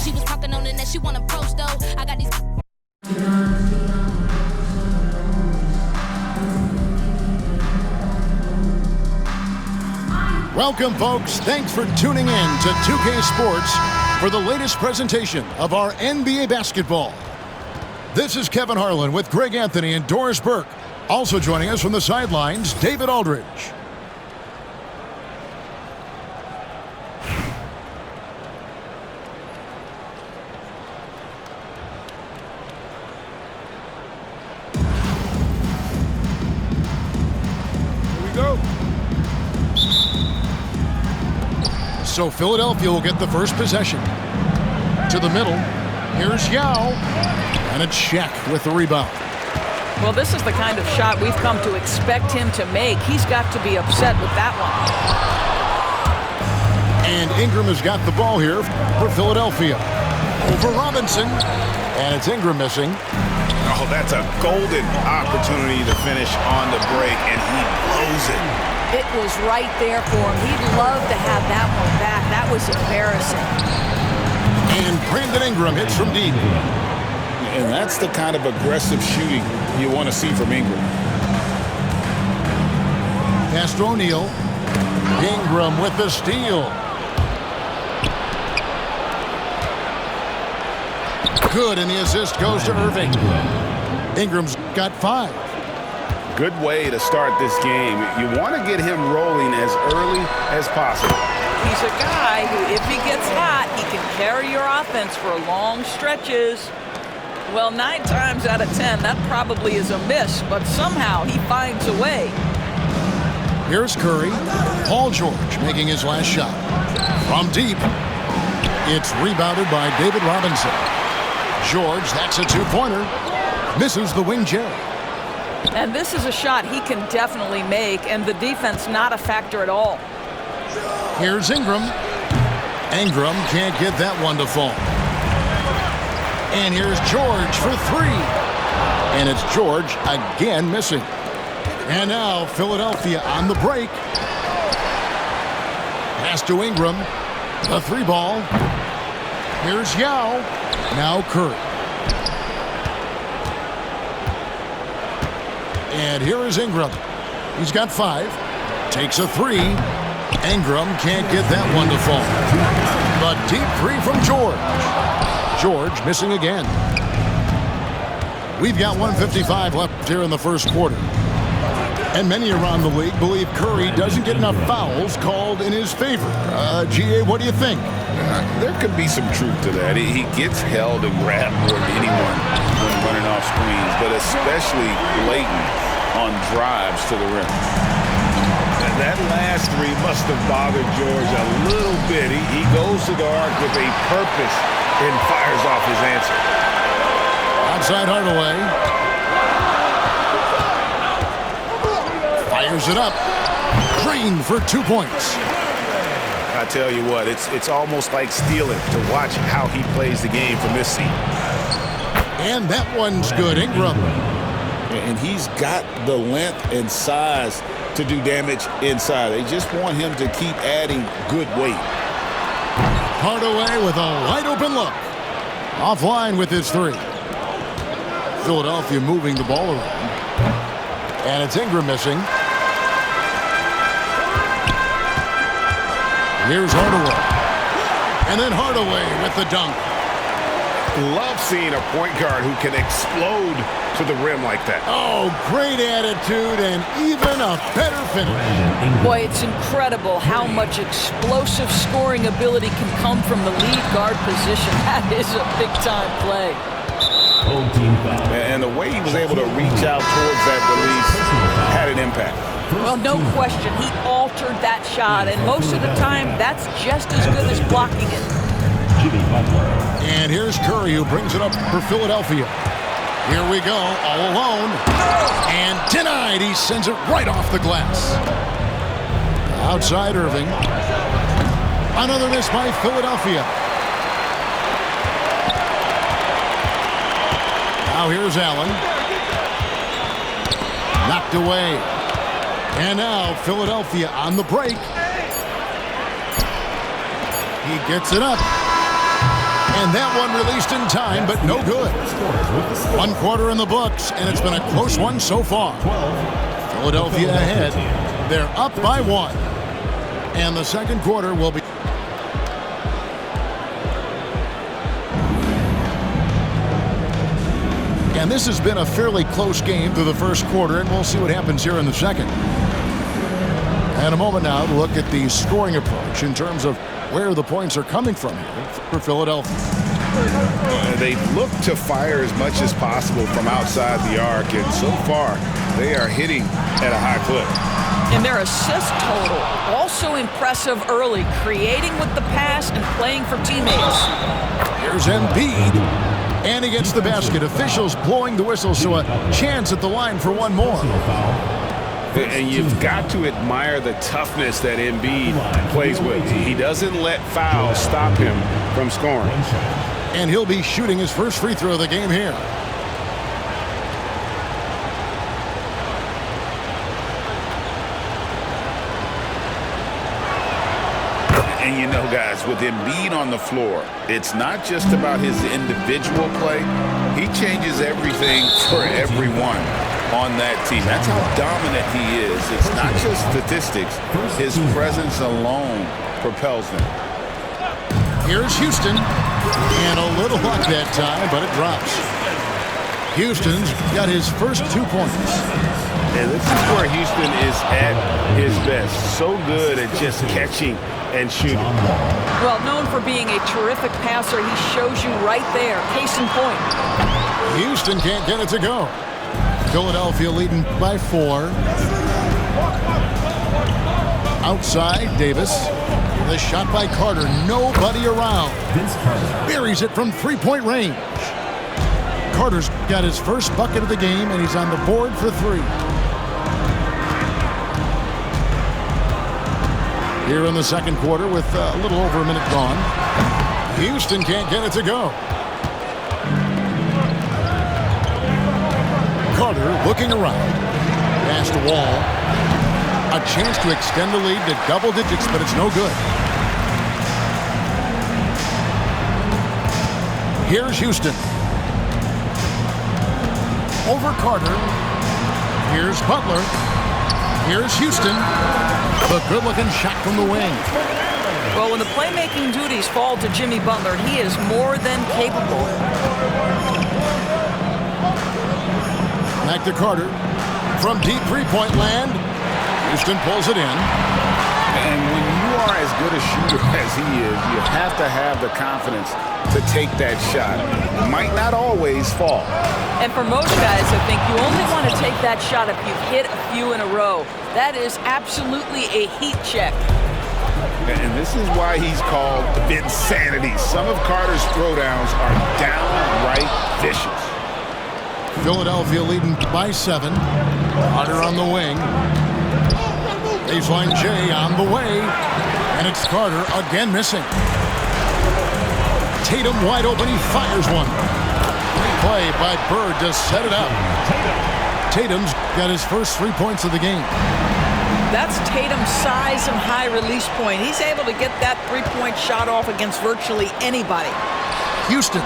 She was talking on the net, she wanna approach though. I got these. Welcome, folks. Thanks for tuning in to 2K Sports for the latest presentation of our NBA basketball. This is Kevin Harlan with Greg Anthony and Doris Burke. Also joining us from the sidelines, David Aldridge. So Philadelphia will get the first possession. To the middle. Here's Yao. And it's Shaq with the rebound. Well, this is the kind of shot we've come to expect him to make. He's got to be upset with that one. And Ingram has got the ball here for Philadelphia. Over Robinson. And it's Ingram missing. Oh, that's a golden opportunity to finish on the break, and he blows it. It was right there for him. He'd love to have that one back. That was embarrassing. And Brandon Ingram hits from deep. And that's the kind of aggressive shooting you want to see from Ingram. Pass to O'Neal. Ingram with the steal. Good, and the assist goes to Irving. Ingram's got 5. Good way to start this game. You want to get him rolling as early as possible. He's a guy who, if he gets hot, he can carry your offense for long stretches. Well, 9 times out of 10, that probably is a miss, but somehow he finds a way. Here's Curry. Paul George making his last shot. From deep. It's rebounded by David Robinson. George, that's a 2-pointer. Misses the wing J. And this is a shot he can definitely make, and the defense not a factor at all. Here's Ingram. Ingram can't get that one to fall. And here's George for 3. And it's George again missing. And now Philadelphia on the break. Pass to Ingram. The 3 ball. Here's Yao. Now Curry. And here is Ingram. He's got 5. Takes a 3. Ingram can't get that one to fall. But deep 3 from George. George missing again. We've got 1:55 left here in the first quarter. And many around the league believe Curry doesn't get enough fouls called in his favor. GA, what do you think? There could be some truth to that. He gets held and grabbed more than anyone when running off screens, but especially blatant on drives to the rim. And that last 3 must have bothered George a little bit. He goes to the arc with a purpose and fires off his answer. Outside Hardaway. Fires it up. Green for 2 points. I tell you what, it's almost like stealing to watch how he plays the game from this seat. And that one's good. Ingram. And he's got the length and size to do damage inside. They just want him to keep adding good weight. Hardaway with a wide-open look. Offline with his 3. Philadelphia moving the ball around. And it's Ingram missing. Here's Hardaway. And then Hardaway with the dunk. Love seeing a point guard who can explode to the rim like that. Oh, great attitude and even a better finish. Boy, it's incredible how much explosive scoring ability can come from the lead guard position. That is a big-time play. And the way he was able to reach out towards that release had an impact. Well, no question. He altered that shot, and most of the time, that's just as good as blocking it. And here's Curry, who brings it up for Philadelphia. Here we go, all alone. And denied. He sends it right off the glass. Outside Irving. Another miss by Philadelphia. Now here's Allen. Knocked away. And now Philadelphia on the break. He gets it up. And that one released in time, but no good. 1 quarter in the books, and it's been a close one so far. Philadelphia ahead. They're up by 1. And the second quarter will be... And this has been a fairly close game through the first quarter, and we'll see what happens here in the second. And a moment now to look at the scoring approach in terms of where the points are coming from here for Philadelphia. They've looked to fire as much as possible from outside the arc, and so far they are hitting at a high clip. And their assist total, also impressive early, creating with the pass and playing for teammates. Here's Embiid, and he gets the basket. Officials blowing the whistle, so a chance at the line for one more. And you've got to admire the toughness that Embiid plays with. He doesn't let fouls stop him from scoring. And he'll be shooting his first free throw of the game here. And you know, guys, with Embiid on the floor, it's not just about his individual play. He changes everything for everyone on that team. That's how dominant he is. It's not just statistics. His presence alone propels them. Here's Houston, and a little luck that time, but it drops. Houston's got his first 2 points. And this is where Houston is at his best. So good at just catching and shooting. Well, known for being a terrific passer, he shows you right there. Case in point. Houston can't get it to go. Philadelphia leading by 4. Outside, Davis. The shot by Carter. Nobody around. Buries it from 3-point range. Carter's got his first bucket of the game, and he's on the board for 3. Here in the second quarter with a little over a minute gone. Houston can't get it to go. Carter looking around. Pass to Wall. A chance to extend the lead to double digits, but it's no good. Here's Houston. Over Carter. Here's Butler. Here's Houston. The good-looking shot from the wing. Well, when the playmaking duties fall to Jimmy Butler, he is more than capable. Back to Carter. From deep 3-point land. Houston pulls it in. And when you are as good a shooter as he is, you have to have the confidence to take that shot. It might not always fall. And for most guys, I think you only want to take that shot if you've hit a few in a row. That is absolutely a heat check. And this is why he's called Vinsanity. Some of Carter's throwdowns are downright vicious. Philadelphia leading by 7. Carter on the wing. Baseline J on the way. And it's Carter again missing. Tatum wide open. He fires one. Great play by Bird to set it up. Tatum's got his first 3 points of the game. That's Tatum's size and high release point. He's able to get that 3-point shot off against virtually anybody. Houston.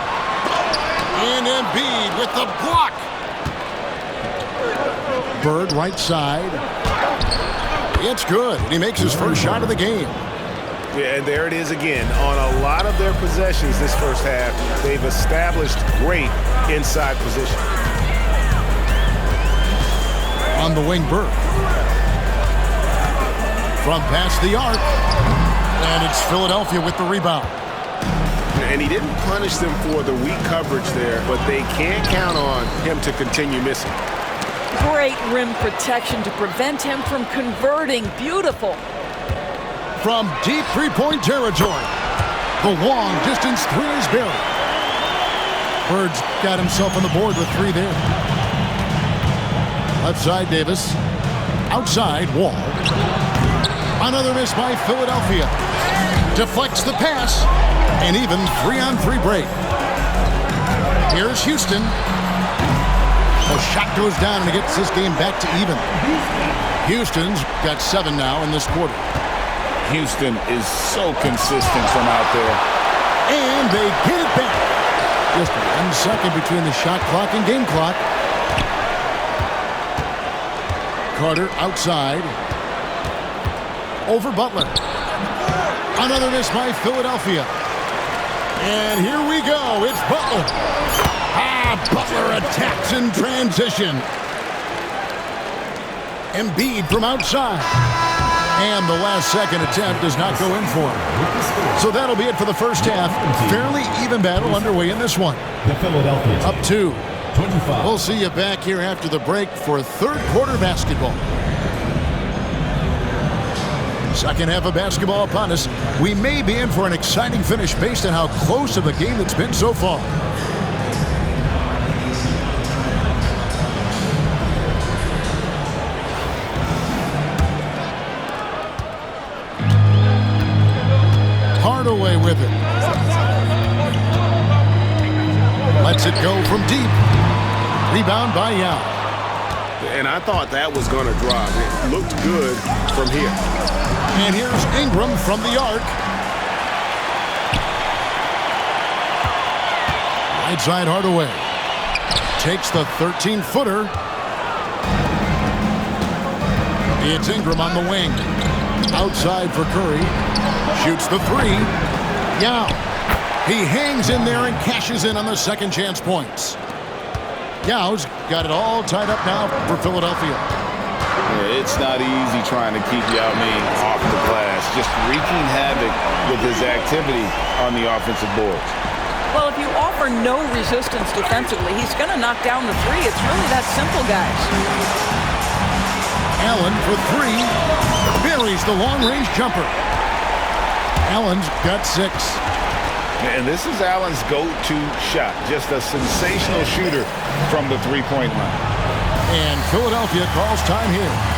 And Embiid with the block. Bird right side. It's good. And he makes his first shot of the game. Yeah, and there it is again. On a lot of their possessions this first half, they've established great inside position. On the wing, Bird. From past the arc. And it's Philadelphia with the rebound. And he didn't punish them for the weak coverage there, but they can't count on him to continue missing. Great rim protection to prevent him from converting. Beautiful. From deep 3-point territory. The long distance 3 is buried. Bird's got himself on the board with 3 there. Left side, Davis. Outside, Wall. Another miss by Philadelphia. Deflects the pass. And even 3-on-3 break. Here's Houston. The shot goes down and it gets this game back to even. Houston's got 7 now in this quarter. Houston is so consistent from out there. And they get it back. Just 1 second between the shot clock and game clock. Carter outside. Over Butler. Another miss by Philadelphia. And here we go. It's Butler. Butler attacks in transition. Embiid from outside. And the last second attempt does not go in for him. So that'll be it for the first half. Fairly even battle underway in this one. The Philadelphia Up 2. 25. We'll see you back here after the break for third quarter basketball. Second half of basketball upon us. We may be in for an exciting finish based on how close of a game it's been so far. Hardaway with it. Lets it go from deep. Rebound by Yao. And I thought that was going to drop. It looked good from here. And here's Ingram from the arc. Right side Hardaway. Takes the 13-footer. It's Ingram on the wing. Outside for Curry. Shoots the 3. Yao. He hangs in there and cashes in on the second chance points. Yao's got it all tied up now for Philadelphia. Yeah, it's not easy trying to keep Yao Ming off the glass, just wreaking havoc with his activity on the offensive boards. Well, if you offer no resistance defensively, he's going to knock down the 3. It's really that simple, guys. Allen for 3. Buries the long-range jumper. Allen's got 6. And this is Allen's go-to shot. Just a sensational shooter from the three-point line. And Philadelphia calls time here.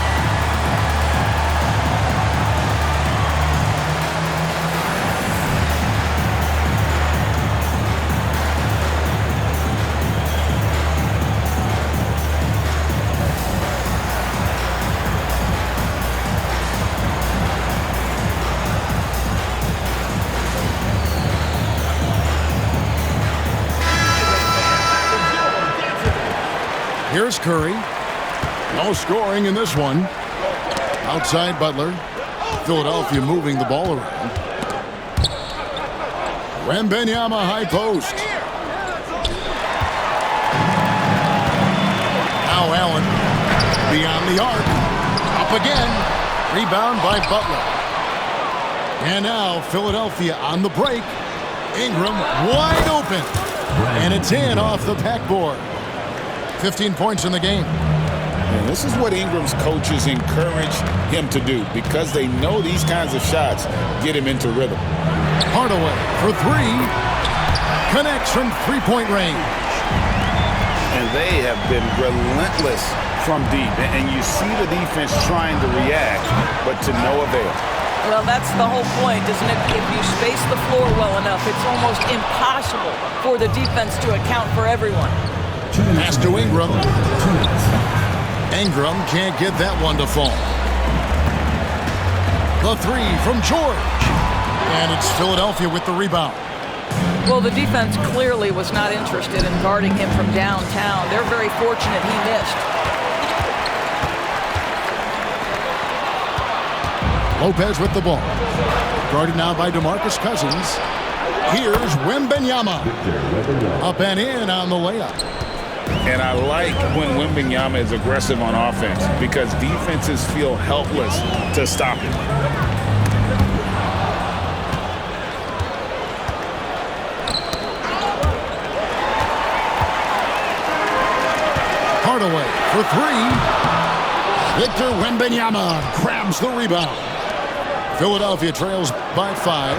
Here's Curry. No scoring in this one. Outside Butler. Philadelphia moving the ball around. Wembanyama high post. Now Allen beyond the arc. Up again. Rebound by Butler. And now Philadelphia on the break. Ingram wide open. And it's in off the backboard. 15 points in the game. And this is what Ingram's coaches encourage him to do because they know these kinds of shots get him into rhythm. Hardaway for 3. Connects from three-point range. And they have been relentless from deep. And you see the defense trying to react, but to no avail. Well, that's the whole point, isn't it? If you space the floor well enough, it's almost impossible for the defense to account for everyone. Pass to Ingram. Ingram can't get that one to fall. The 3 from George. And it's Philadelphia with the rebound. Well, the defense clearly was not interested in guarding him from downtown. They're very fortunate he missed. Lopez with the ball. Guarded now by DeMarcus Cousins. Here's Wembanyama. Up and in on the layup. And I like when Wembanyama is aggressive on offense because defenses feel helpless to stop him. Hardaway for 3. Victor Wembanyama grabs the rebound. Philadelphia trails by 5.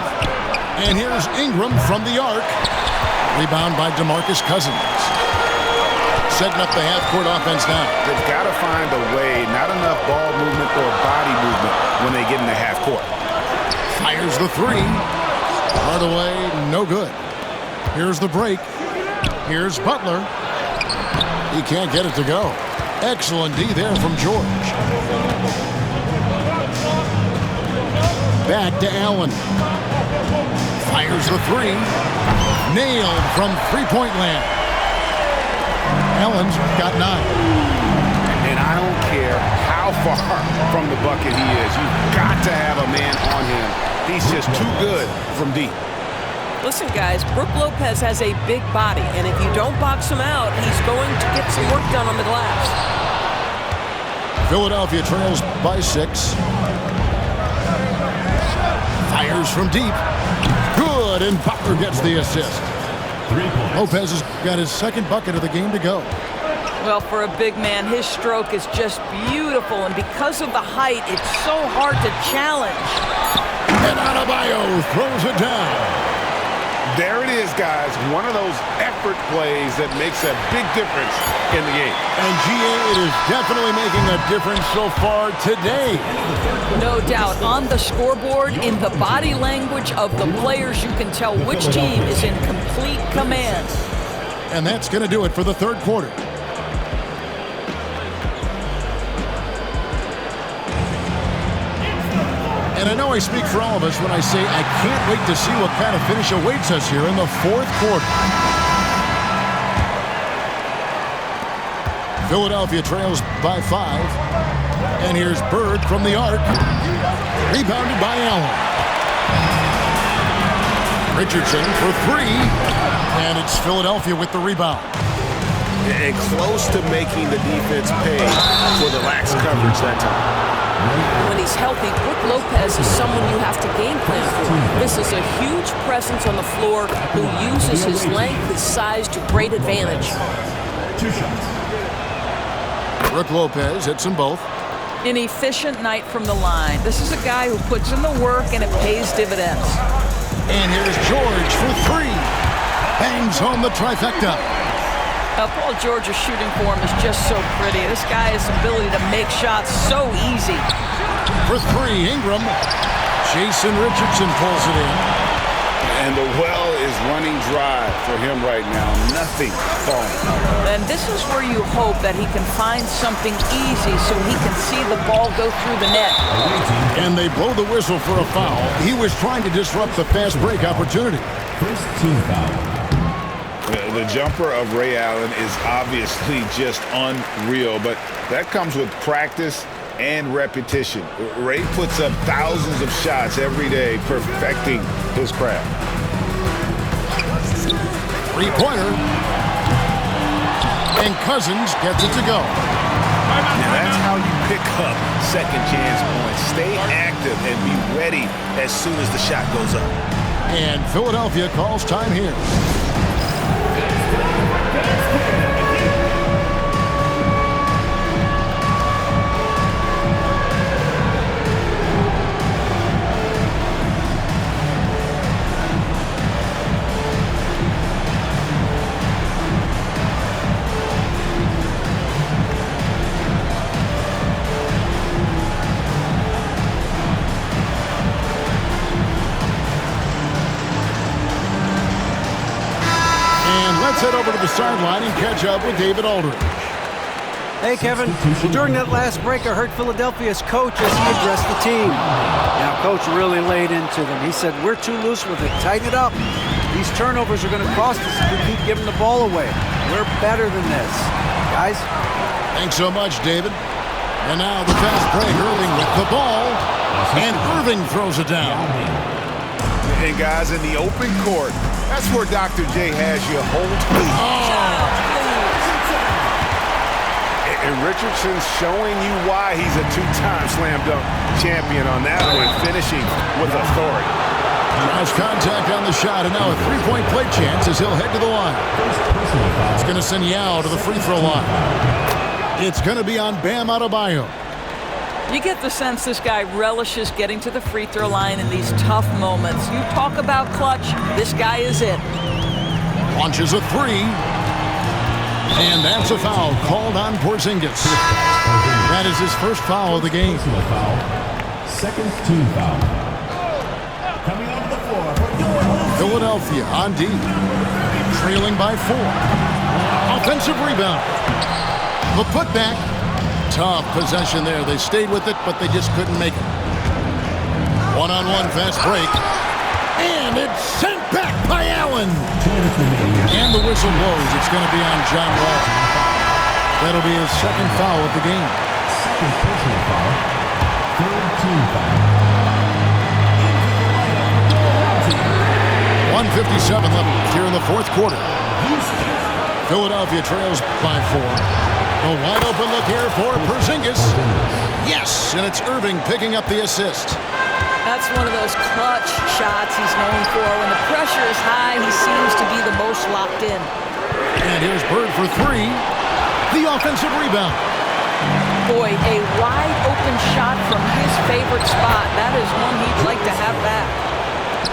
And here's Ingram from the arc. Rebound by DeMarcus Cousins. Setting up the half-court offense now. They've got to find a way, not enough ball movement or body movement when they get in the half-court. Fires the 3. Hardaway, no good. Here's the break. Here's Butler. He can't get it to go. Excellent D there from George. Back to Allen. Fires the three. Nailed from three-point land. Allen's got 9. And I don't care how far from the bucket he is. You've got to have a man on him. He's just too good from deep. Listen, guys, Brook Lopez has a big body, and if you don't box him out, he's going to get some work done on the glass. Philadelphia trails by 6. Fires from deep. Good, and Butler gets the assist. Lopez has got his second bucket of the game to go. Well, for a big man, his stroke is just beautiful, and because of the height, it's so hard to challenge. And Adebayo throws it down. There it is, guys. One of those effort plays that makes a big difference in the game. And GA, it is definitely making a difference so far today. No doubt. On the scoreboard, in the body language of the players, you can tell which team is in complete command. And that's going to do it for the third quarter. And I know I speak for all of us when I say I can't wait to see what kind of finish awaits us here in the fourth quarter. Philadelphia trails by 5. And here's Bird from the arc. Rebounded by Allen. Richardson for 3. And it's Philadelphia with the rebound. And close to making the defense pay for the lax coverage that time. When he's healthy, Brook Lopez is someone you have to game plan for. This is a huge presence on the floor who uses his length, his size to great advantage. 2 shots. Brook Lopez hits them both. An efficient night from the line. This is a guy who puts in the work and it pays dividends. And here's George for 3. Bangs home the trifecta. Paul George's shooting form is just so pretty. This guy has the ability to make shots so easy. For 3, Ingram. Jason Richardson pulls it in. And the well is running dry for him right now. Nothing falling. And this is where you hope that he can find something easy so he can see the ball go through the net. And they blow the whistle for a foul. He was trying to disrupt the fast break opportunity. First team foul. The jumper of Ray Allen is obviously just unreal, but that comes with practice and repetition. Ray puts up thousands of shots every day, perfecting his craft. 3-pointer. And Cousins gets it to go. And that's how you pick up second chance points. Stay active and be ready as soon as the shot goes up. And Philadelphia calls time here. Let's head over to the sideline and catch up with David Aldridge. Hey, Kevin. During that last break, I heard Philadelphia's coach as he addressed the team. Now, coach really laid into them. He said, we're too loose with it. Tighten it up. These turnovers are going to cost us if we keep giving the ball away. We're better than this. Guys? Thanks so much, David. And now the fast break. Irving with the ball. And Irving throws it down. And guys, in the open court, that's where Dr. J has you hold. And Richardson's showing you why he's a 2-time slam dunk champion on that one, finishing with authority. Nice contact on the shot, and now a 3-point play chance as he'll head to the line. It's going to send Yao to the free throw line. It's going to be on Bam Adebayo. You get the sense this guy relishes getting to the free throw line in these tough moments. You talk about clutch, this guy is it. Launches a 3. And that's a foul called on Porzingis. That is his first foul of the game. Second team foul. Coming off the floor for Philadelphia on D. Trailing by 4. Offensive rebound. The putback. Tough possession there. They stayed with it, but they just couldn't make it. One-on-one fast break. And And it's sent back by Allen. And the whistle blows. It's going to be on John Wall. That'll be his second foul of the game. Second personal foul. Third team foul. 1:57 left here in the fourth quarter. Philadelphia trails by 4. A wide open look here for Porzingis. Yes, and it's Irving picking up the assist. That's one of those clutch shots he's known for. When the pressure is high, he seems to be the most locked in. And here's Bird for 3. The offensive rebound. Boy, a wide open shot from his favorite spot. That is one he'd like to have back.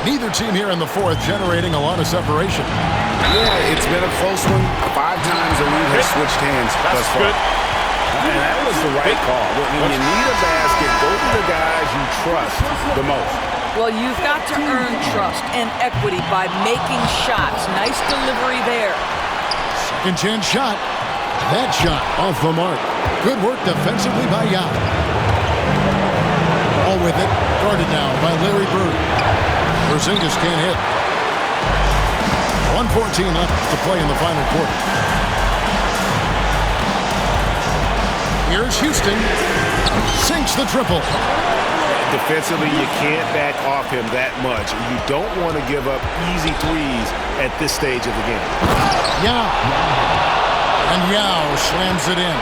Neither team here in the fourth generating a lot of separation. Yeah, it's been a close one. 5 times the lead has switched hands thus far. And that was the right call. When you need a basket, go to the guys you trust the most. Well, you've got to earn trust and equity by making shots. Nice delivery there. Second chance shot. That shot off the mark. Good work defensively by Yao. All with it. Guarded now by Larry Bird. Porzingis can't hit. 1:14 left to play in the final quarter. Here's Houston. Sinks the triple. Defensively, you can't back off him that much. You don't want to give up easy threes at this stage of the game. Yao. And Yao slams it in.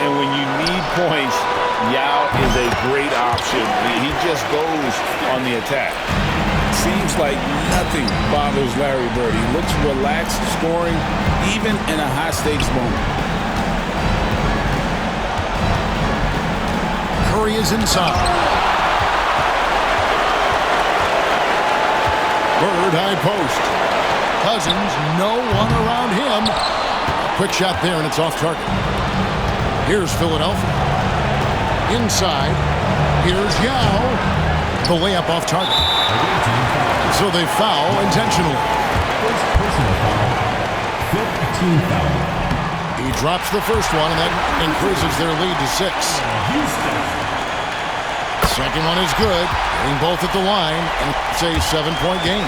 And when you need points, Yao is a great option. He just goes on the attack. Seems like nothing bothers Larry Bird. He looks relaxed scoring, even in a high-stakes moment. Curry is inside. Bird high post. Cousins, no one around him. Quick shot there, and it's off target. Here's Philadelphia. Inside. Here's Yao. The layup off target. So they foul intentionally. First personal foul. Fifth team foul. He drops the first one, and that increases their lead to 6. Second one is good. Getting both at the line, and it's a 7-point game.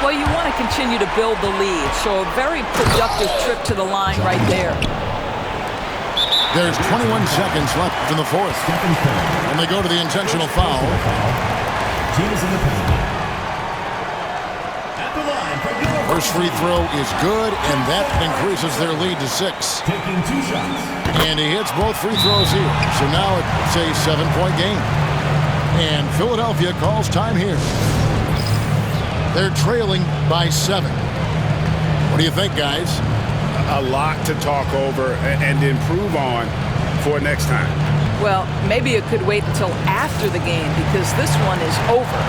Well, you want to continue to build the lead, so a very productive trip to the line right there. There's 21 seconds left in the fourth. And they go to the intentional foul. Team is in the penalty. At the line for your First free throw is good, and that increases their lead to 6. taking 2 shots. And he hits both free throws here. So now it's a 7-point game. And Philadelphia calls time here. They're trailing by 7. What do you think, guys? A lot to talk over and improve on for next time. Well, maybe it could wait until after the game because this one is over.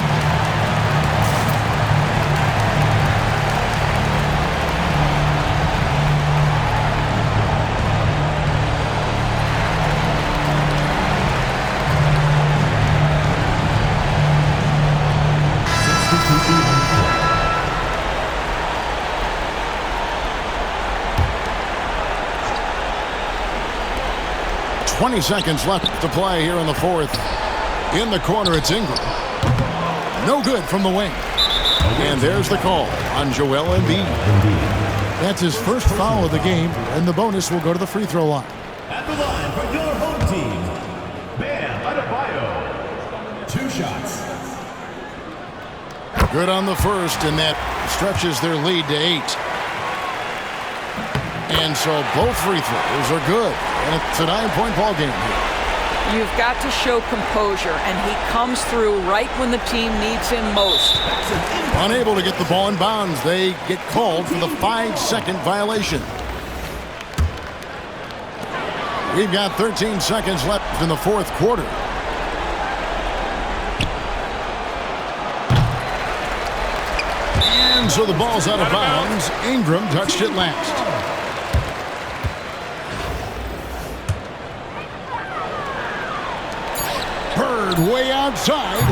.20 seconds left to play here in the fourth. In the corner, it's Ingram. No good from the wing. And there's the call on Joel Embiid. That's his first foul of the game, and the bonus will go to the free throw line. At the line for your home team, Bam Adebayo. 2 shots. Good on the first, and that stretches their lead to 8. And so both free throws are good. And it's a 9-point ball game here. You've got to show composure, and he comes through right when the team needs him most. Unable to get the ball in bounds, they get called for the 5-second violation. We've got 13 seconds left in the fourth quarter. And so the ball's out of bounds. Ingram touched it last. Bird way outside.